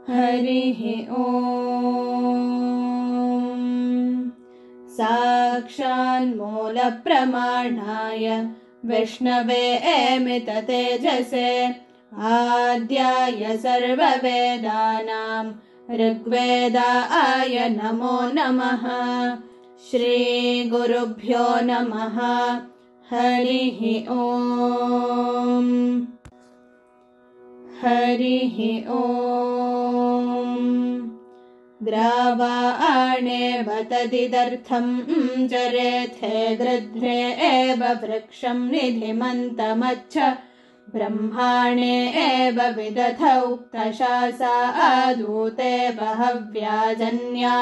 हरिः ॐ साक्षान्मूलप्रमाणाय विष्णवे मिततेजसे आद्याय सर्ववेदानां ऋग्वेदाय नमो नमः। श्रीगुरुभ्यो नमः। हरिः ॐ हरिः ॐ ग्रावाणेव तदिदर्थं चरेथे गृध्रे एव वृक्षं निधिमन्तमच्छ ब्रह्माणे एव विदथ उक्तशासा आदूते बहव्याजन्या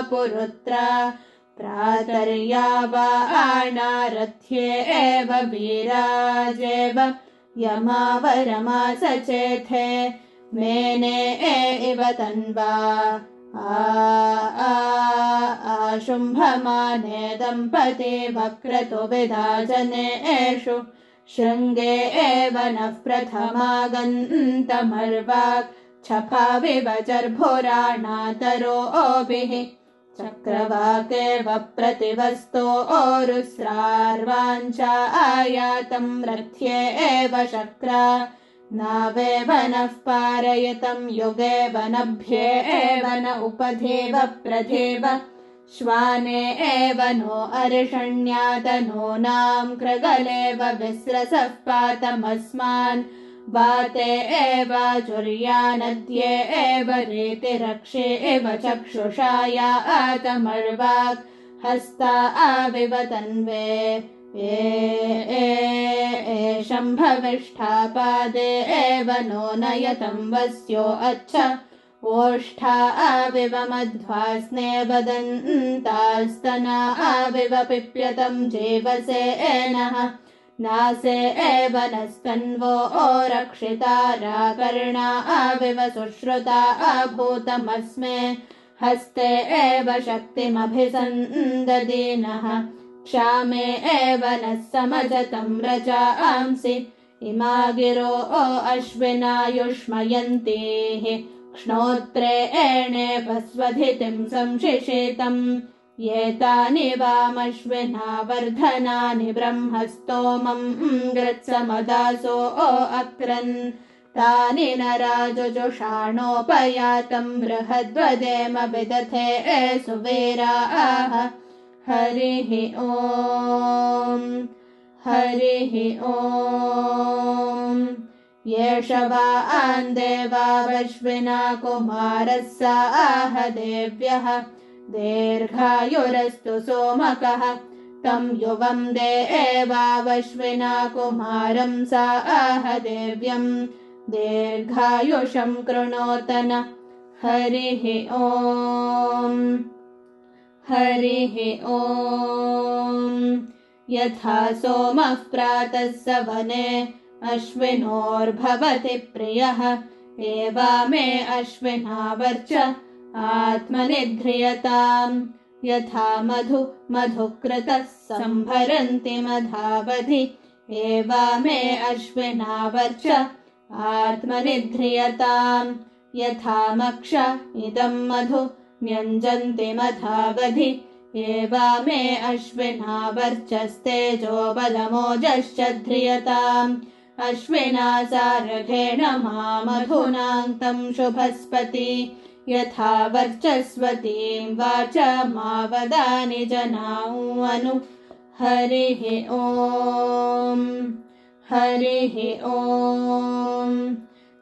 पुरुत्रा प्रातर्यावाणारथ्ये एव वीराजेव यमावरमासचेथे मेने इव तन्वा आशुम्भमाने दम्पती वक्रतु विधाजनेषु शृङ्गे एव नः प्रथमागन्तमर्वाक् छपाविवचर्भुराणातरोभिः चक्रवाकेव प्रतिवस्तो रुस्रार्वाञ्चा आयातं रथ्ये एव शक्रा नावेव नः पारयतं युगे वनभ्ये एव न उपधेव प्रधेव श्वाने एव नो अर्षण्यातनूनां कृगलेव विस्रसः पातमस्मान् वाते एवाचुर्यानद्ये एव रेतिरक्षे एव चक्षुषाया आतमर्वाक् हस्ता आविव तन्वे शम्भविष्ठापादे एव नो नयतं वस्यो अच्छ ओष्ठा आविव मध्वास्ने वदन्तास्तना आविव पिप्यतं जीवसे एनः नासे एव नस्तन्वो रक्षितारा आविव सुश्रुता अभूतमस्मे हस्ते एव शक्तिमभिसन्ददीनः क्षामे एव नः समजतं रजांसि इमा गिरो अश्विनायुष्मयन्तीः क्ष्णोत्रे एणेव स्वधितिं संशिषितम् एतानि वामश्विना वर्धनानि ब्रह्मस्तोमं गृत्समदासो अक्रन् तानि न राजुजुषाणोपयातं बृहद्वदेम विदथे सुवीराः। हरिः ॐ हरिः ॐ येष वान् देवावश्विना कुमारः साह देव्यः दीर्घायुरस्तु सोमकः तं युवं देवावश्विना कुमारं साह देव्यं दीर्घायुषं कृणोतन। हरिः ॐ हरिः ॐ यथा सोमः प्रातः सवने अश्विनोर्भवति प्रियः एवा मे अश्विनावर्च आत्मनिध्रियताम् यथा मधुकृतः संभरन्ति मधावधि एवा मे अश्विनावर्च आत्मनिध्रियताम् यथा मक्ष इदं मधु न्यञ्जन्ति मधावधि एवा मे अश्विनावर्चस्तेजो बलमोजश्च ध्रियताम् अश्विना सारथेन मामधुनान्तं शुभस्पति यथा वर्चस्वतीं वाचमावदानि जनानु। हरिः ॐ हरिः ॐ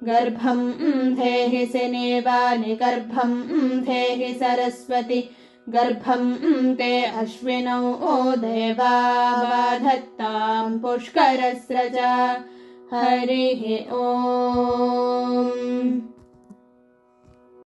गर्भं धेहि सिनेवानि गर्भं धेहि सरस्वति गर्भं ते अश्विनौ देवा बाधत्तां पुष्करस्रजा। हरिः ॐ।